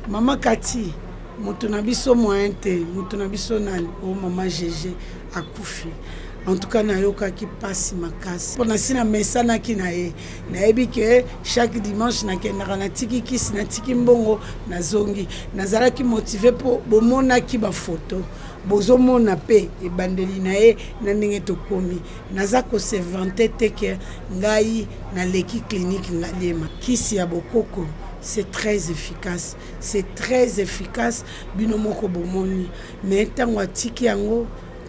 Mama Kati, mutuna biso mointe, mutuna biso nani, oh Mama Gégé akufi. En tout cas, nayoka qui passe makasi. Pour nasina mesana ki nae, naebi que chaque dimanche na kendaka na tiki kisi na tiki mbongo na zongi. Nazala ki motivé pour bomona ki ba photo. Bozo mona pe e bandeli nae na ndenge to komi. Naza ko se vanter te que ngai na leki clinique ngaliema. Kisi ya bokoko. C'est très efficace. C'est très efficace. Binomoko bomoni. Mais tango atiki yango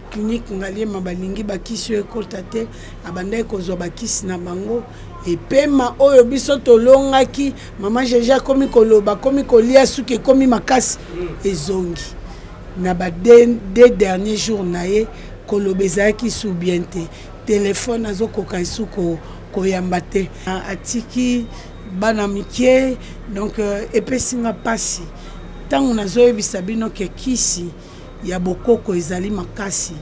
clinique ngaliema balingi bakisi ekotate abandai kozwa bakisi na bango epema oyo biso tolongaki Mama Gégé komi koloba komi kolia suki komi makasi ezongi na ba deux derniers jours naye kolobezaki sou bien te téléphone azokoka isuko koyamba te atiki bana mikie donc epesinga pasi tango nazoyebisa bino ke kisi ya bokoko ezali makasi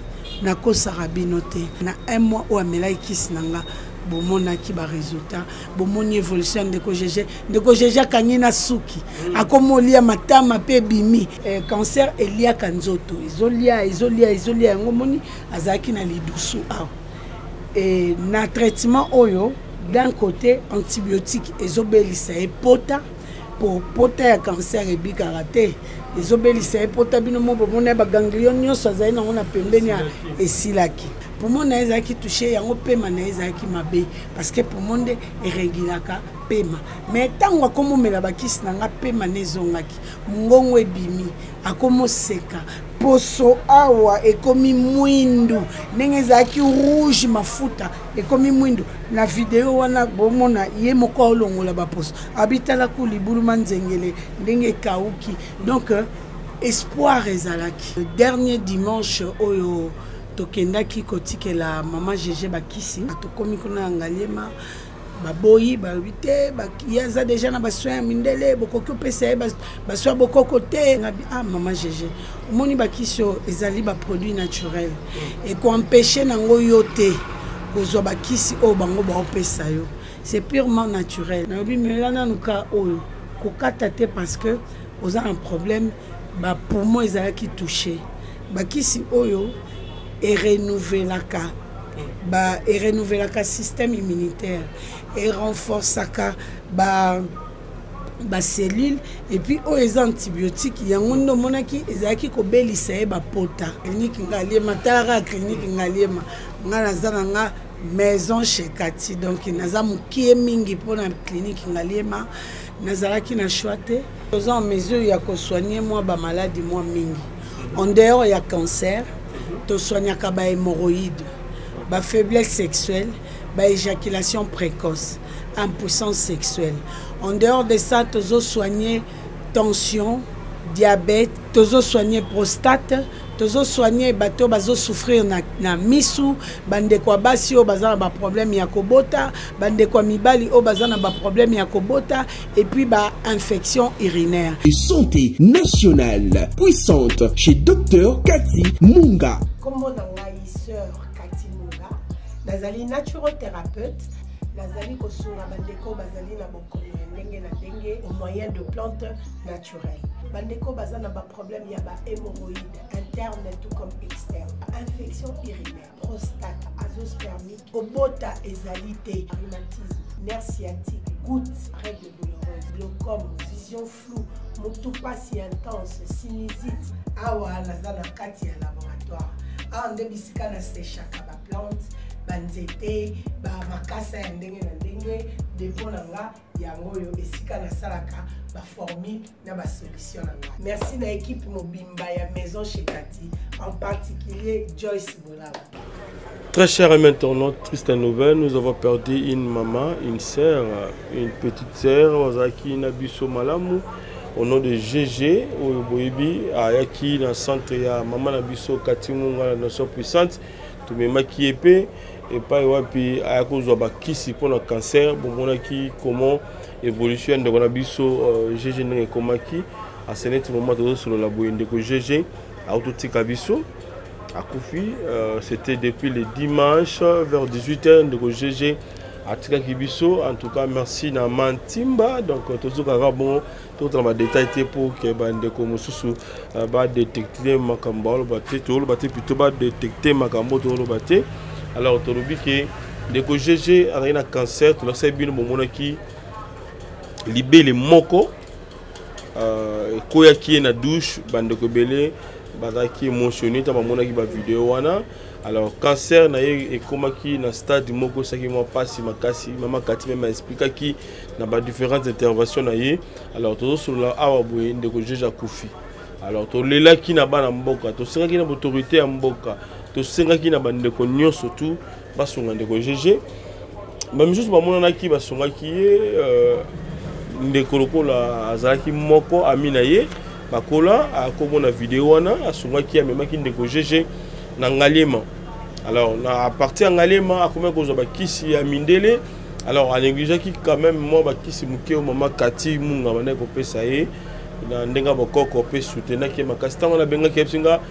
na kosaka bino te na un mois o amelai kisi nanga bomona ki ba résultat bomoni évolution ndeko Gégé kangi na suki akomolia matama pe bimi cancer elia kanzoto izolia yango moni azaki na lidusu aw et na traitement oyo d'un côté antibiotique ezobelisa epota pour pota ya cancer et bikarate ezobelisa epota bino mo bomona ba ganglion nyonso azali na ngona pembeni ya esilaki pour mon ezaki touché yango pema na ezaki mabe parce que pour monde erégilaka pema mais tango akomomela bakisi nanga pema nezongaki mungongo ebimi akomoseka poso awa ekomi mwindu ndenge ezaki rouge mafuta ekomi mwindu na video wana bomona ye moko olongola baposo abitala ku libulu manzengele ndenge kauki donc espoir ezalaki le dernier dimanche oyo tokendaki kotikela Mama Gégé bakisi atokomi kuna ngaliema baboyi babite bakiyaza déjà na basoin mindele bokoki opesa ye basoin bokoko te Mama Gégé omoni bakisi ezali ba produit naturel et ko empêcher nango yo te kozwa bakisi o bango ba opesa yo c'est purement naturel na obi melana nuka oyo kokata te parce que oza un problème ba poumon ezalaki touché bakisi oyo et renouvelaka système immunitaire et renforçaka ba cellules et puis aux antibiotiques yango ndo monaki ezaki ko belisa e ba pota clinique ngaliema tara clinique ngaliema ngana zananga maison chez Kati donc naza mukie mingi pour la clinique ngaliema nazalaki na choite aux en mesure ya ko soigner moi ba maladie moi mingi en dehors ya cancer to soignaka ba hémorroïdes ba faiblesse sexuelle ba éjaculation précoce impuissance sexuelle en dehors de ça tozo soigner tension diabète tozo soigner prostate tozo soigner bato bazo souffrir na misu bande kwa basi o bazana ba problème ya kobota bande kwa mibali o bazana ba problème ya kobota et puis ba infection urinaire. Santé nationale puissante chez Dr Kati Munga. Comme on a sœur Kati Munga, nazali naturothérapeute, nazali kosunga bandeko bazali na bokono ndenge na ndenge au moyen de plantes naturelles. Bandeko bazana ba problème ya ba hémorroïdes interne tout comme externe, infection urinaire, prostate, azoospermie, kobota ezalité, rhumatisme, nerf sciatique, gouttes, règles douloureuses, glaucome, vision floue, motopathie intense, sinusite, awa nazana kati ya laboratoire. Ande bisika na sechaka ba plante, banzete, ba makasa ya ndenge na ndenge, depo nanga yango yo esika na salaka ba formule na ba solution nanga. Merci na équipe mobimba ya maison chez Kati, en particulier Joyce Bola. Très chers internautes, triste nouvelle, nous avons perdu une maman, une sœur, une petite sœur, Ozaki Nabiso Malamu, au nom de Gégé, au Boibi, à Yaki, dans le centre, il y a maman Nabiso Kati Munga, la nation puissante, tout le monde qui est épais, et pas puis à cause de Kisi pour le cancer, bon, qui comment évolution de Nabiso Gégé n'est comme qui, à ce moment où sur la boîte de Gégé, à Autotika Biso. À Koufi, c'était depuis le dimanche vers 18h de Gégé Atika Kibiso. En tout cas, merci na Mantimba. Donc, tout ce qu'on a bon, tout le détail pour que bande comme sous va détecter Makambo, plutôt va détecter Makambo, alors tu dis que dès que GG a un cancer, tu sais bien moment qui libère les moko, koya qui est na douche, bande ko belé, banda qui émotionné, ta moment qui va vidéo wana. Alors cancer na et comment qui na stade moko ça qui m'a passé ma kasi maman Kati m'a expliqué qui na ba différentes interventions na yé. Alors tout sur la awa boye ndeko jeja kufi. Alors to lela qui na ba na mboka, to senga qui na autorité ya mboka, to senga qui na ba ndeko nyonso tout ba songa ndeko jeje. Même juste ba mona na ki ba songa ki ndeko lokola azalaki moko amina ye bakola akomona vidéo wana asonga ki amema ki ndeko jeje na Ngaliema. Alors à partir de Ngaliema à combien qu'on a kisi à Mindele. Alors à négligé qui quand même moi ba kisi muke au maman Kati munga bana ko pesa ye na ndenga boko ko pe soutenir ki makasta on a benga ki singa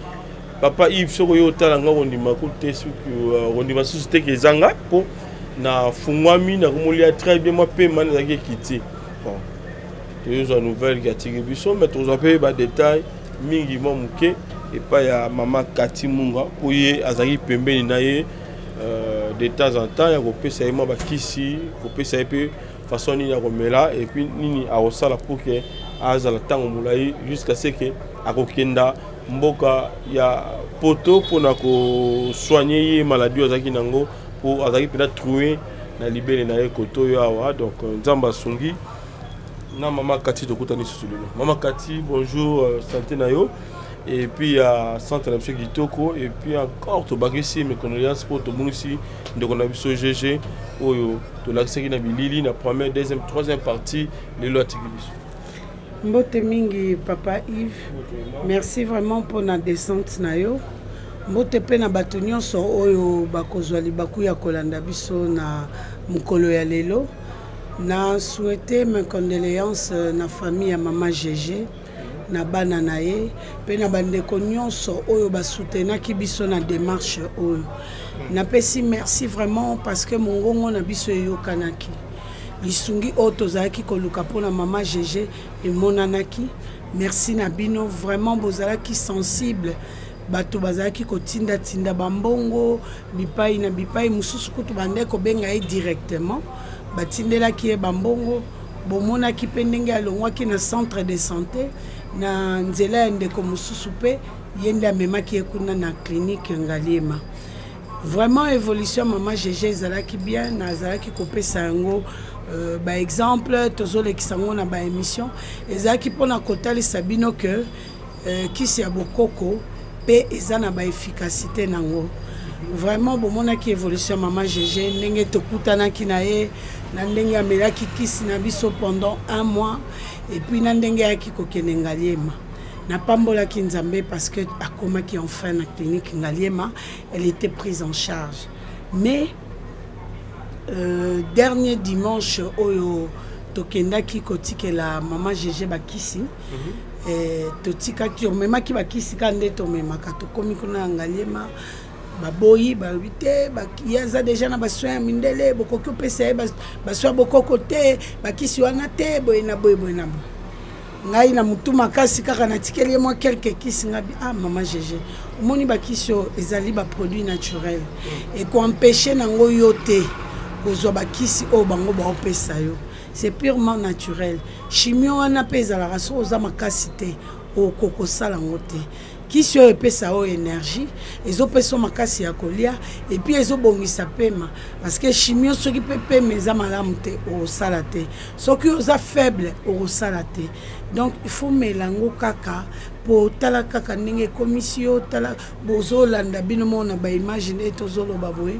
papa Yves soko yo talanga ondima ko te suki ondima société ke zanga po na fungwami na komolia très bien moi pe man zaki kiti. Bon. Deux nouvelles qui a tiré biso mais tous appels ba détail mingi mo muke. Et pas ya maman Kati Munga pour y azaki pembeni na ye de temps en temps ya ko pesa ma ba kisi ko pesa pe façon ni ya ko mela et puis nini a osala pour que azala tango mulai jusqu'à ce que akokenda mboka ya poto pour na ko soigner maladie azaki nango pour azaki pena trouver na libéré na ye koto yo awa. Donc nzamba sungi na maman Kati to kutani susulu. Maman Kati bonjour, santé na yo. Et puis à Centre M. Gitoko, et puis encore tout ici, mes condoléances pour tout le monde ici, donc on a vu ce GG, tout l'accès qui n'a vu Lili, la première, deuxième, troisième partie, les lois Tigibis. Mbote mingi papa Yves, merci vraiment pour la descente nayo. Mbote pe na batunyo so oyo bakozwali baku ya kolanda biso na mukolo ya lelo. Na souhaité mes condoléances na famille ya maman GG. Na bana na ye pe na bandeko nyonso oyo ba soutenaki biso na démarche oyo na pesi merci vraiment parce que mongongo na biso yokanaki lisungi oto zaki koluka pona mama GG et monanaki. Merci na bino vraiment bozalaki sensible bato bazalaki kotinda tinda bambongo bipai na bipai mususu kutu bandeko benga ye directement batindelaki ye bambongo bomonaki pe ndenge alongwaki na centre de santé na nzela ndeko mususu pe yenda memaki ekuna na clinique Ngaliema. Vraiment évolution maman GG zalaki bien na zalaki kopesa yango ba exemple tozolekisa ngo na ba émission ezalaki pona kotalisa bino que kisi ya bokoko pe eza na ba efficacité nango. Vraiment bomonaki évolution maman GG ndenge tokutanaki na ye na ndenge amelaki kisi na biso pendant 1 mois et puis na ndenge yaki kokende Ngaliema na pambolaki nzambe parce que akomaki enfin na clinique Ngaliema, elle était prise en charge. Mais dernier dimanche oyo tokendaki kotikela maman GG bakisi totikaki omemaki bakisi kande tomemaka tokomi kuna Ngaliema baboyi balite bakiyaza déjà na basoin ya mindele bokoki opesa basoin bokoko te bakisi wana te boye na boye na bo ngai na mutu makasi kaka na tikeli moi quelques kisi ngabi maman GG omoni bakisi ezali ba produit naturel et ko empêcher nango yo te kozwa bakisi o bango ba opesa yo c'est purement naturel. Chimio wana pesa la raso oza makasi te o koko sala ngote kisi yo epesa o énergie ezo pesa makasi ya kolia et puis ezo bongisa pema parce que chimio soki pepe meza malamu te o sala te soki oza faible o sala te. Donc il faut mélanger kaka pour tala kaka ndenge commission tala bozolanda bino mona ba imaginer tozolo baboye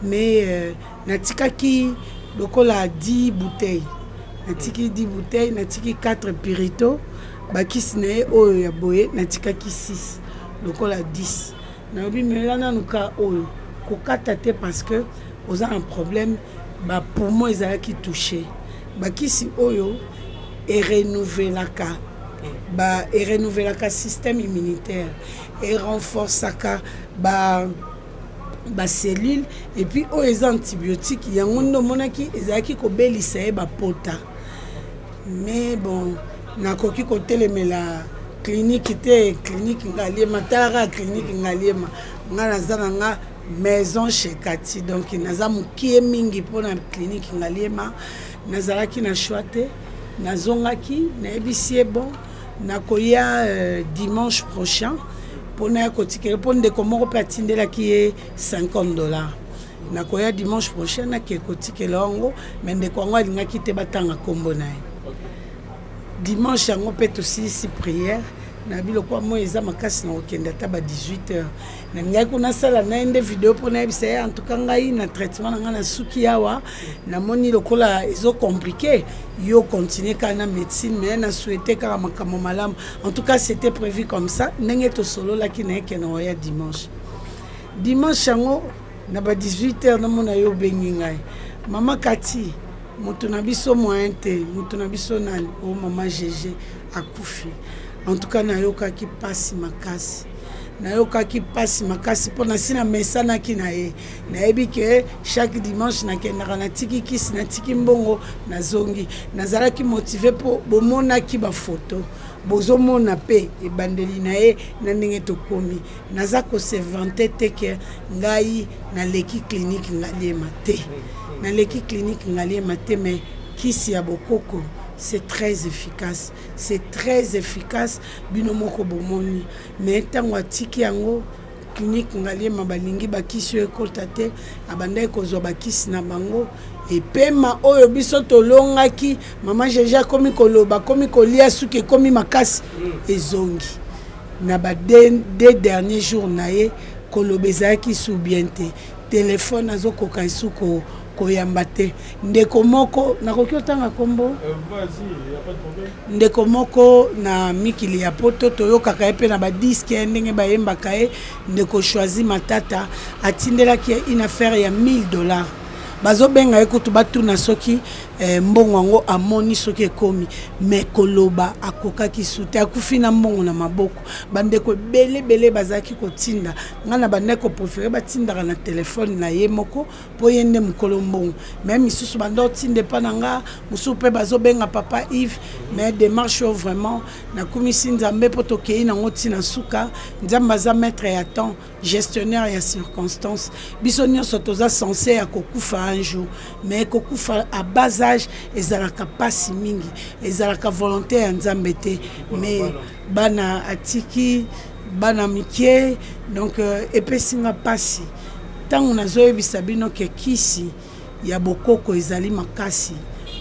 mais natikaki lokola 10 bouteilles natiki 10 bouteilles natiki 4 pirito bakisi na ye oyo ya boye natikaki 6 lokola 10 na bi melana nuka oyo kokata te parce que oza un problème ba poumon ezalaki touché bakisi oyo et renouvelaka système immunitaire et renforçaka ba ba cellule et puis o les antibiotiques yango ndo monaki ezaki ko belisa e ba pota mais bon nakoki ko telemela clinique te clinique ngaliema tara clinique ngaliema ngana zana nga maison chez Cathy donc naza mukie mingi pona clinique ngaliema nazalaki na choite nazongaki na ebisie bon nakoya dimanche prochain pour na kotikele pour ndeko moko pe atindela ki est $50 nakoya dimanche prochain na ke kotikele ngo mais ndeko ngo alingaki te batanga kombo na dimanche yango pe aussi si prière na biloko mo eza makasi na okenda ta ba 18h na ngai kuna sala na ende vidéo pour na bisa en tout cas ngai na traitement nga na suki yawa na moni lokola ezo compliqué yo continuer kana médecine mais na souhaité ka makambo malamu en tout cas c'était prévu comme ça ndenge to solo la ki na ke na ya dimanche yango na ba 18h na mona yo bengi ngai mama Cathy mutu na biso moyen te mutu na biso nani o mama GG akufi en tout cas nayokaki pasi makasi pona sina mesana ki na ye nayebi ke chaque dimanche nakendaka natiki kisi natiki mbongo nazongi nazalaki motivé po bomonaki bafoto bozomona pe ebandeli na ye na ndenge tokomi naza kosevante te ke ngai naleki clinique ngaliema te mais kisi ya bokoko c'est très efficace. Binomoko bomoni. Mais tango atiki yango clinique ngalie mabalingi bakisi ekotate abanda ekozwa bakisi na bango et pema oyo biso tolongaki mama jeja komi koloba komi kolia suki komi makasi ezongi na ba deux derniers jours nae kolobezaki sou biente téléphone azokoka isuko koyambate ndeko moko nakoki otanga kombo vas-y, y a pas de problème. ndeko moko na mikili ya poto toyokaka ye pe na ba disque ndenge bayembaka ye ndeko choisi matata atindelaki une affaire ya $1000 bazobenga ye kutu batuna soki mbongo yango amoni soki ekomi mais koloba akokaki sute akufi na mbongo na maboko bandeko bele bazaki kotinda ngana bandeko préféré batindaka na telefone na ye moko po yende mukolo mbongo même isusu bando tinde pa nanga musu pe bazobenga papa Yves mais démarche vraiment na komisi nzambe poto kei na ngoti na suka nzamba za maître ya temps gestionnaire ya circonstances biso nyonso toza censé ya kokufa un jour mais kokufa à bas âge ezalaka pasi mingi ezalaka volonté ya nzambe te mais bana atiki bana mikie donc epesinga pasi tango nazoyebisa bino ke kisi ya bokoko ezali makasi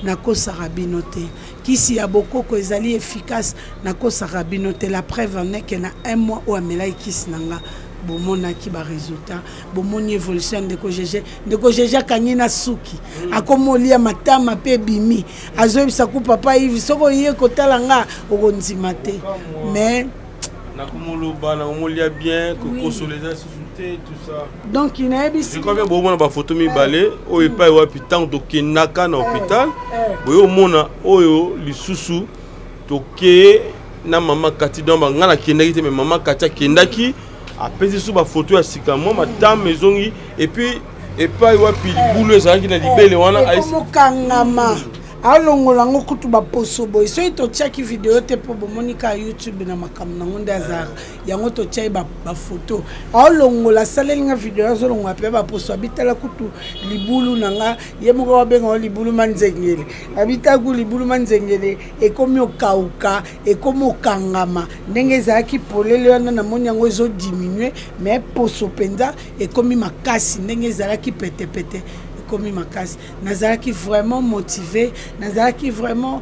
nakosaka bino te kisi ya bokoko ezali efficace nakosaka bino te la preuve en est que na un mois o amelai kisi nanga bomonaki ba résultat bomoni évolution ndeko GG kangi na suki akomolia matama pe bimi azoyebisa ku papa Yves soko ye kotala nga okondima te mais nakomoloba nakomolia bien kokonsoleza susute tout ça donc inaebisi je crois bien bomona ba photo mibale oyo epai wapi tant tokendaka na hôpital boyo mona oyo lisusu toke na mama Cathy donc nga nakendaki te mais mama Cathy akendaki apesi sous ba photo ya sikamo madame ezongi et puis pas wapi libulu ezalaki na libele wana aisokangama alongola ngo kutu ba poso boy so ito chaki video te po bomonika YouTube na makam na ngonde azar yango to chai ba photo alongola salenga video azolonga pe ba poso abitala kutu libulu nanga yemoko wabenga libulu manzengele abitaku libulu manzengele ekomi okauka ekomi okangama ndenge zaki polele wana na moni yango ezo diminuer mais poso penza ekomi makasi ndenge zalaki pete comme makasi nazalaki vraiment motivé nazalaki vraiment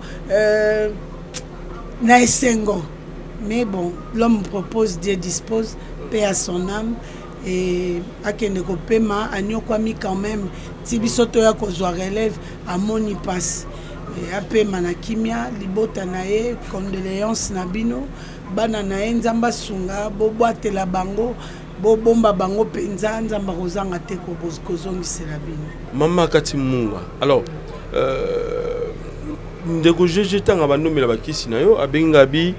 na esengo mais bon l'homme propose Dieu dispose paix à son âme et akende ko pema anyokwami quand même tibisoto ya kozwa relève amoni passe et apema na kimia libota na ye condoléances na bino bana na ye nzamba sunga bobwatela bango bomba bango penza nzamba kozanga te ko kozongisela bino mama Cathy Munga alors ndeko GG tanga bandomela bakisi na yo abenga bi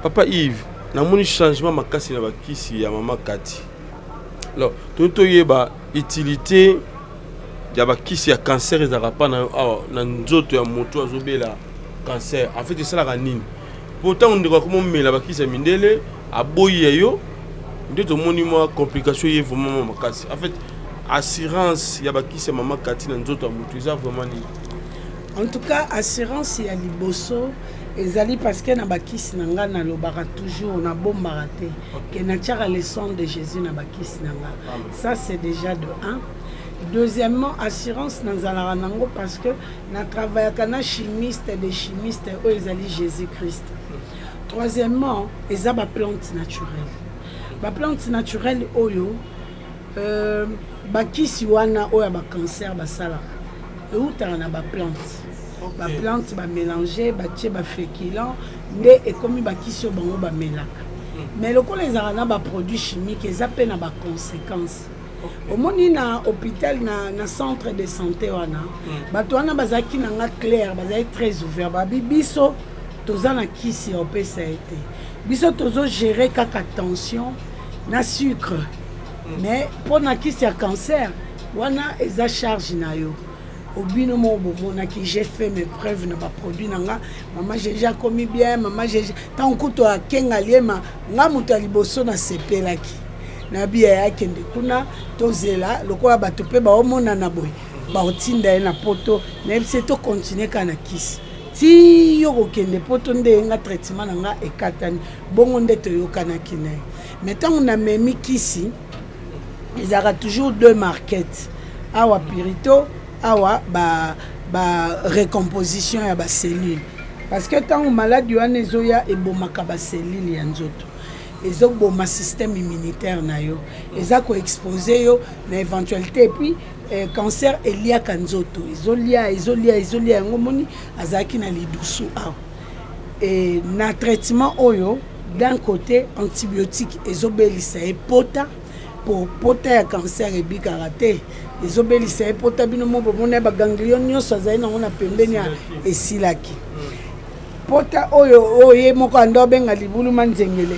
papa Yves na moni changement makasi na bakisi ya mama Cathy Alors, tout utilité ya bakisi ya cancer ezaka pa na nzoto ya moto azobela cancer. En fait, c'est la nini. Pourtant on ndeko comme mela bakisi ya mindele aboyi yo ndeto monimo complication est vraiment makasi. En fait, assurance ya bakisi ya mama kati na nzoto ya moto eza vraiment ni. En tout cas, assurance ya liboso ezali parce que na bakisi nanga na lobaka toujours na bombaka te que na tiaka le sang de Jésus na bakisi nanga. Ça c'est déjà de 1. Deuxièmement, assurance nazalaka nango parce que na travaillaka na chimiste des chimistes o ezali Jésus-Christ. Troisièmement, eza ba plante naturelle. Ba plante naturelle oyo bakisi wana oya ba cancer basalaka. Eutaka na ba plante. Ba plante ba mélanger, ba tie ba féculent, nde ekomi bakisi o bango ba melaka. Mais lokola ezalaka na ba produits chimiques, eza pe na ba conséquences. Au moni na hôpital na centre de santé wana bato wana bazaki na nga clair bazaki très ouvert babi biso toza na kisi opesa été biso tozo gérer kaka tension na sucre mais pour na kisi ya cancer wana eza charge na yo obino mo bomona ki j'ai fait mes preuves na ba produit nanga mama j'ai commis bien mama j'ai tant kuto akenga liema nga muto liboso na sepelaki na biya akende kuna tozela lokola bato pe ba omona na boy ba otinda na poto na ebise to continuer kana kisi ti yo kokende poto nde nga traitement nga ekatani bongo nde to yokana kinaye mais tant on a memi kisi ils aura toujours deux marquettes awa pirito awa ba recomposition ya ba cellule parce que tant malade wana ezoya ebomaka ba cellule ya nzoto et ont un système immunitaire na yo ils ont exposé yo na éventualité et puis cancer elia kanzoto isolia ngomoni azaki na lidusu aw et na traitement oyo d'un côté antibiotique ezobelisa epota pour pota ya cancer et bikaraté ezobelisa epota bino mo bomona ba ganglion nyonso azali na ngona pembeni ya esilaki pota oyo oye moko ando benga libulu manzengele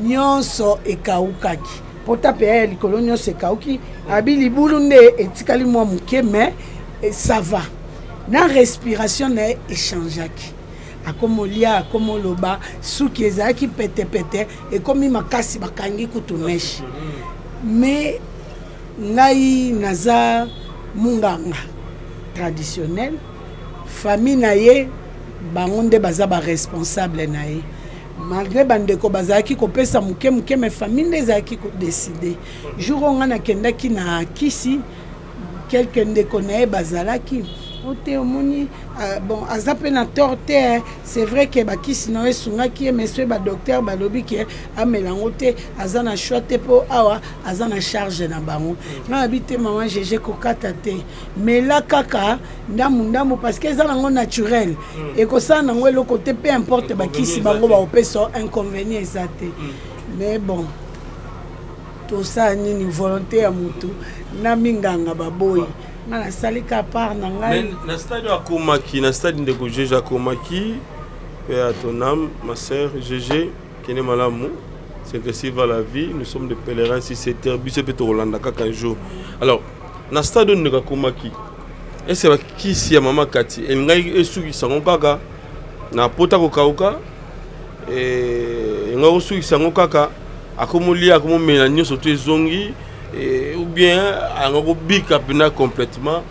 nyonso ekaukaki pota pe ya likolo nyonso ekauki abi libulu nde etikali mwa muke mais ça va na respiration na échangeaki akomolia akomoloba suki ezaki pete ekomi makasi bakangi kutuneshi mais ngai naza munganga traditionnel famille na ye bango nde baza ba responsable na ye malgré bandeko bazaki kopesa muke mais famille nde ezaki ko décider jour on na kendaki na kisi quelqu'un ndeko na ye bazalaki ote omoni bon azape na torte c'est vrai que bakisi na esungaki monsieur ba docteur balobi ke amelango te azana choix te po awa azana charge na bango na habite maman GG kokata te mais la kaka ndamu parce que ezana ngo naturel et ko ça nango le côté peu importe bakisi bango ba opeso inconvénient ezate mais bon tout ça ni volonté ya mutu na minganga baboyi na salika part na ngai na stade akomaki na stade ndeko GG akomaki et à ton âme ma sœur GG kene malamu c'est ainsi va la vie nous sommes des pèlerins si c'est bus peut Rolanda kaka jour alors na stade ndeko akomaki et c'est qui si ya mama kati el ngai esuki sango kaka na pota ko kauka et ngao suki sango kaka akomolia akomomela nyoso to ezongi ou bien un bika complètement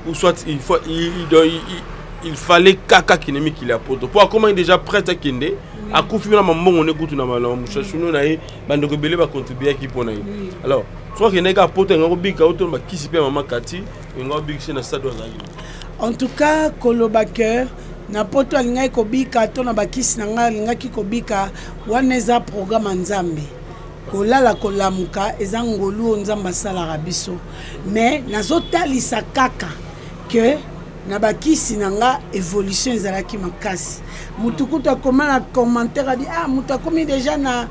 ou soit il fallait kaka kinemi qu'il a poto pour comment il déjà prêt à kinde à confirmer maman on écoute na malama mushashuno na ye bande ko bele ba contribuer qui pona alors je crois que neka poto ngako bika auto ba kisipe maman kati ngako bika na stade ozali en tout cas kolobaker na poto alinga ko bika to na bakisi na nga alinga ki ko bika waneza programme nzambe kolala kolamuka ezangolu nzamba sala biso mais nazotalisa kaka que na bakisi nanga évolution ezalaki makasi mutukutu akoma na commentaire a dit ah mutu akomi déjà na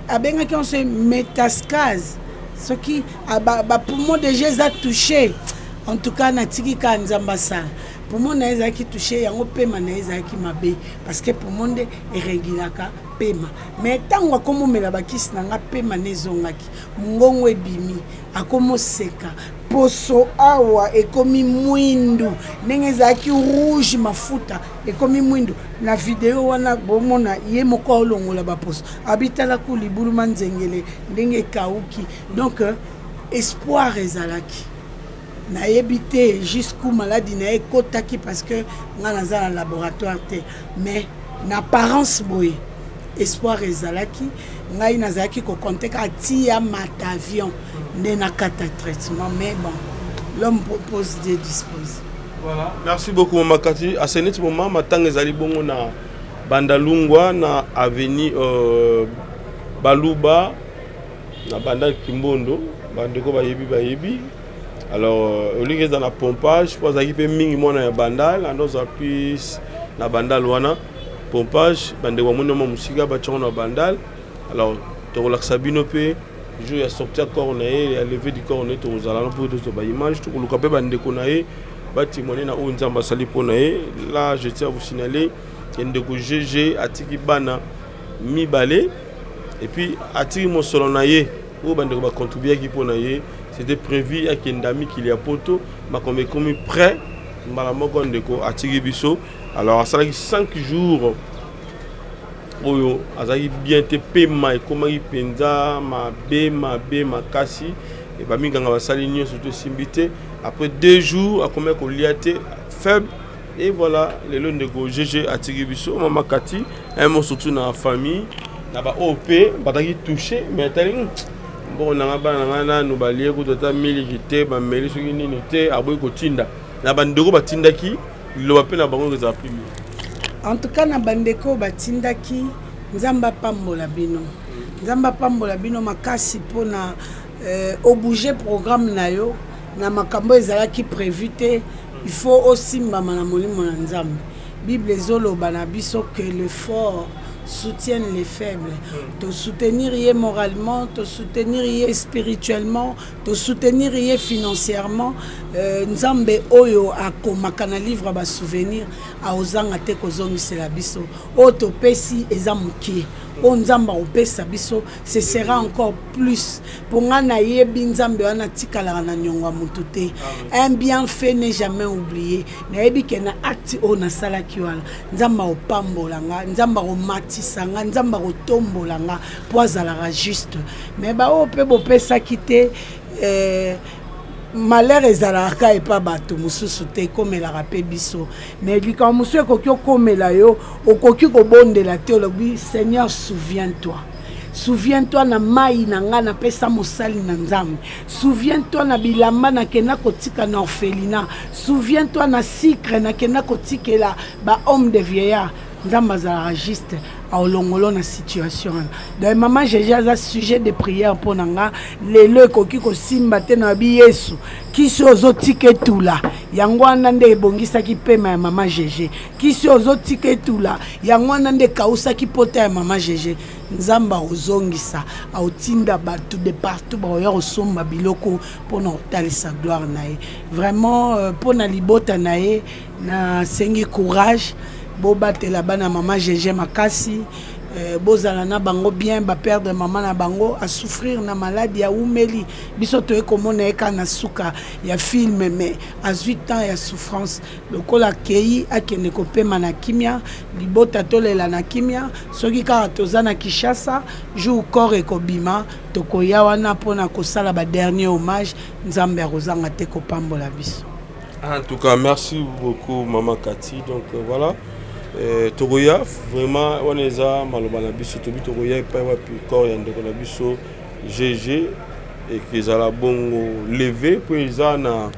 abengaki on se métastase ce qui ba poumon déjà a touché en tout cas na tiki ka nzamba sala pour moi naeza qui touché yango pema naeza qui mabe parce que pour monde irégulaka pema mais tango akomomela bakisi nanga pema nezongaki mungongo ebimi akomo seka poso awa ekomi mwindu ndenge ezalaki rouge mafuta ekomi mwindu na video wana bomona ye moko olongola baposo abitala ku libulu manzengele ndenge kauki donc espoir ezalaki na yebité jusqu'où maladie na ekotaki parce que nga naza na laboratoire te mais na apparence boye espoir ezalaki ngai nazalaki ko compter ka tia matavion nde na kata traitement mais bon l'homme propose Dieu dispose. Voilà, merci beaucoup Maman Cathy. À ce moment matang ezali bongo na Bandalungwa na avenue Baluba na Banda Kimbondo bandeko bayebi. Alors au lieu que dans la pompage pour ça qui mingi mona ya bandal ando appuie na bandal wana pompage bandeko mona musika ba tchona bandal. Alors to relaxa bino pe je ya sorti corps na ya lever du corps na to uzala pour to ba image to luka pe bandeko na ye ba témoigner na o nzamba sali pona ye. Là je tiens à vous signaler ndeko GG atiki bana mibale et puis atiki mo solo na ye o bandeko ba contribuer ki pona ye. C'était prévu à Kendami qu'il y a poto, mais comme prêt, malamoko ndeko atigi biso. Alors ça fait 5 jours. Oyo, azaki bien te pema et comment il penza ma kasi et ba minganga basali nyo surtout simbité. Après 2 jours, à combien qu'on liaté faible et voilà les lots ndeko GG atigi biso Maman Cathy, un mot surtout dans la famille, na ba OP, bataki touché mais tali bon nanga bana nous balier ko tota milité ba meli soki nini te aboy ko tinda na bandeko batindaki lo bape na bango za primi. En tout cas na bandeko batindaki nzamba pambola bino makasi pona au bouger programme na yo na makambo ezalaki prévu te. Il faut aussi mbama na molimo na nzambe. Bible ezoloba na biso que le fort soutiennent les faibles, te soutenir moralement, te soutenir spirituellement, te soutenir financièrement. Nzambe oyo akomaka livre ba souvenir a ozanga te kozongisela biso o to pesi ezamuki o nzamba opesa biso ce sera encore plus pour ngana yebi nzambe wana tikala na nyongwa mutu te. Un bienfait n'est jamais oublié. Na yebi ke na acte o na sala kiwala nzamba opambolanga nzamba omatisanga nzamba otombolanga poazala juste mais ba o pe bo pesa kite malheur ezalaka epa bato mususu te komela pe biso mais lika musu ekoki komela yo okoki kobondela te olobi Seigneur souviens-toi na mai na nga na pesa mosali na nzambe. Souviens-toi na bilamba na kena kotika na orphelinat. Souviens-toi na sikre na kena kotikela ba homme de vieillard. Nzamba za juste a olongolo na situation. Donc maman j'ai un sujet de prière pour nanga lelo koki ko simba te na bi Yesu. Kisi ozotike tula. Yango nande ebongisa ki pema ya maman Jeje. Kisi ozotike tula. Yango nande kausa ki pota ya maman Jeje. Nzamba ozongisa a otinda batu de partout ba yo somba biloko pour na talisa gloire nae. Vraiment pour na libota nae na sengi courage. Boba te la bana maman Jeje makasi bozala na bango bien ba perdre maman na bango à souffrir na maladie ya umeli biso to ekomona eka na suka ya film mais à 8 ans ya souffrance lokola kei akende ko pema na kimia libota tolela na kimia soki ka tozana Kishasa jour corps ekobima tokoya wana pona kosala ba dernier hommage nzambe rozanga te ko pambola biso. En tout cas merci beaucoup Maman Cathy. Donc voilà Togoya vraiment on est à malobana biso Togoya pas wapi corps yande ko na biso GG et qu'ils a la bongo levé pour ils na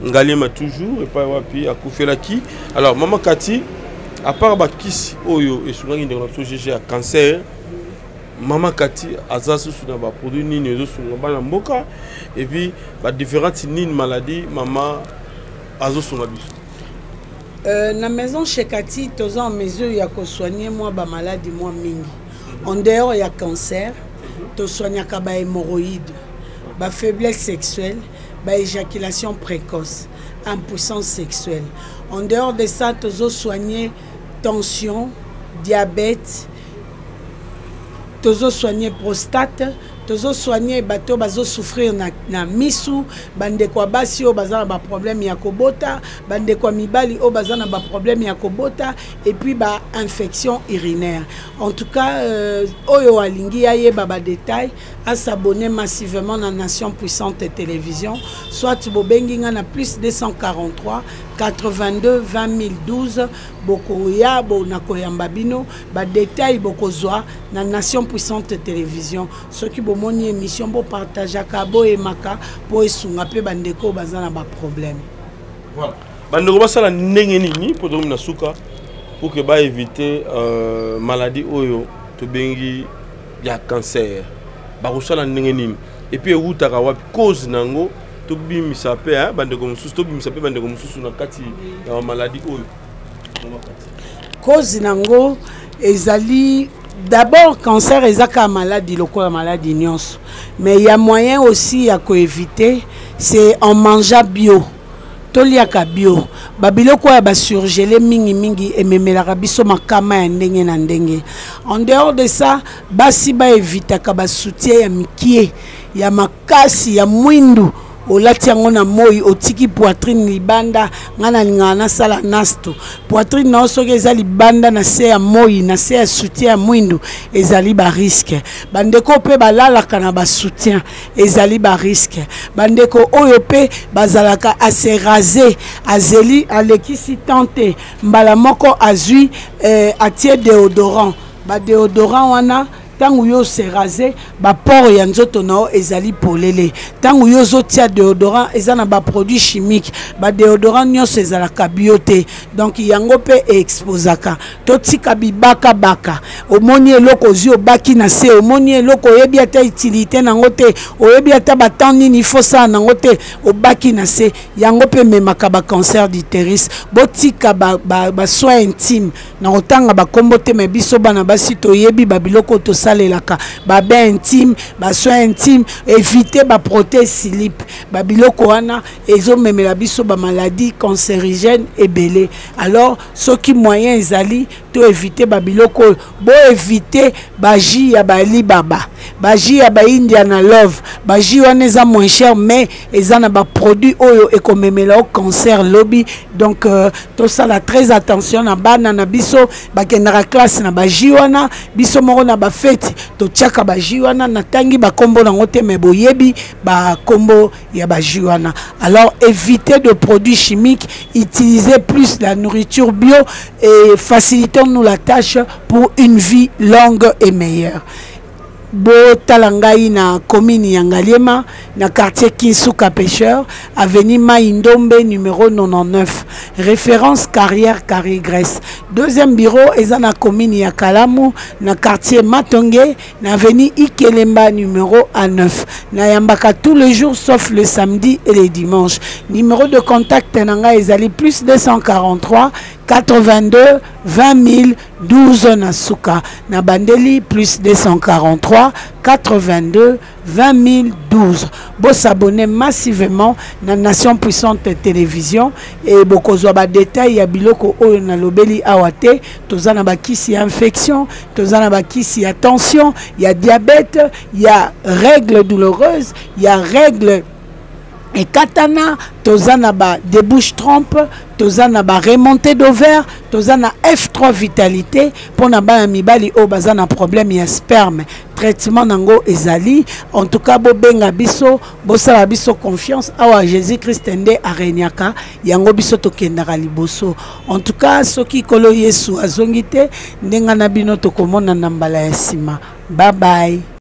ngalima toujours et pas wapi akufela ki. Alors Maman Cathy à part ba kisi oyo et souvent ndeko na biso GG a cancer Maman Cathy azasu na ba produit nini ezo sunga bana mboka et puis ba différentes nini maladies maman azo sunga biso. Na maison chez Cathy, tous en mesure il y a qu'on soigner moi ba maladie moi mingi. En dehors il y a cancer, to soigner ka ba hémorroïde, ba faiblesse sexuelle, éjaculation précoce, impuissance sexuelle. En dehors de ça, toujours soigner tension, diabète, toujours soigner prostate, toujours soigner bateau bazo souffrir na misu, bande kwa basi o bazana ba problème ya kobota, bande kwa mibali o bazana ba problème ya kobota, et puis ba infection urinaire. En tout cas, oyo alingi aye baba détail, à s'abonner massivement à Nation Puissante Télévision, soit bobengi nga na plus 243 82 20 012 boko ya bo na koyamba bino ba détail boko zwa na Nation Puissante Télévision. Ce qui moni émission pour partager kabo et maka pour esunga pe bandeko bazana ba problème. Voilà. Bandeko basala ndenge nini pour domina suka pour que ba éviter maladie oyo to bengi ya cancer. Ba rusala ndenge nini. Et puis utaka wapi cause nango to bimisa pe bandeko mususu to bimisa pe bandeko mususu na kati ya maladie oyo. Cause nango ezali d'abord, cancer est une maladie, la maladie nyonso. Mais il y a moyen aussi à éviter, c'est en mangeant bio. Toliaka bio. Babiloko ya ba surgelé mingi et memelaka biso makama ya ndenge na ndenge. En dehors de ça, basi ba éviter ka ba soutien ya mikie, ya makasi, ya mwindu. Olati yango na moi otiki poitrine libanda ngana lingana sala nasto poitrine na soki ezali libanda na se ya moi na se ya soutien ya mwindu ezali ba risque bandeko pe balalaka na ba soutien ezali ba risque bandeko oyo pe bazalaka ase raser azeli alekisi tante mbala moko azui atie déodorant ba déodorant wana tangu yo se rasé ba port ya nzoto na ezali polele tangu yo zotia déodorant ezana ba produit chimique ba déodorant nyonso ezalaka bioté donc yango pe exposaka totika bibaka baka omoni eloko zio baki na se omoni eloko yebi ata utilité nango te oyebi ata batani ni fosa nango te obaki na se yango pe memaka ba cancer d'utérus botika ba soins intimes na otanga ba kombo te me biso bana basi to yebi ba biloko to salelaka ba bain intime ba soins intimes éviter ba prothèse slip ba biloko wana ezo memela biso ba maladie cancérigène ebele. Alors ce qui moyen ezali to éviter ba biloko bo éviter ba ji ya ba libaba ba ji ya ba Indiana love ba ji wana eza moins cher mais ezana ba produit oyo ekomemela au cancer lobby. Donc to sala très attention na bana na biso ba kendara classe na ba ji wana biso moko na ba fête to tchaka ba ji wana na tangi ba kombo na ngote me boyebi ba kombo ya ba ji wana. Alors éviter de produits chimiques, utiliser plus la nourriture bio et facilitons-nous la tâche pour une vie longue et meilleure. Bo talangai na commune Yangaliema na quartier Kinsuka Pêcheur avenue Maïndombe numéro 99 référence carrière Carré Grèce. Deuxième bureau est na commune Yakalamu na quartier Matonge na avenue Ikelemba numéro A9 na yambaka tous les jours sauf le samedi et les dimanches. Numéro de contact nanga ezali plus 243 82 20 012 na suka na bandeli plus 243 82 20 012. Bo s'abonner massivement na Nation Puissante Télévision et bokozwa ba détail ya biloko oyo na lobeli awate tozana ba kisi ya infection tozana ba kisi ya tension ya diabète ya règles douloureuses ya règles et katana tozana ba débouche trompe tozana ba remontée d'ovaire tozana F3 vitalité pour na ba mibali o bazana problème ya sperme traitement nango ezali. En tout cas bo benga biso bo sala biso confiance awa Jésus Christ nde arenyaka yango biso tokendaka liboso. En tout cas soki kolo Yesu azongite ndenga na bino tokomona na mbala ya sima. Bye bye.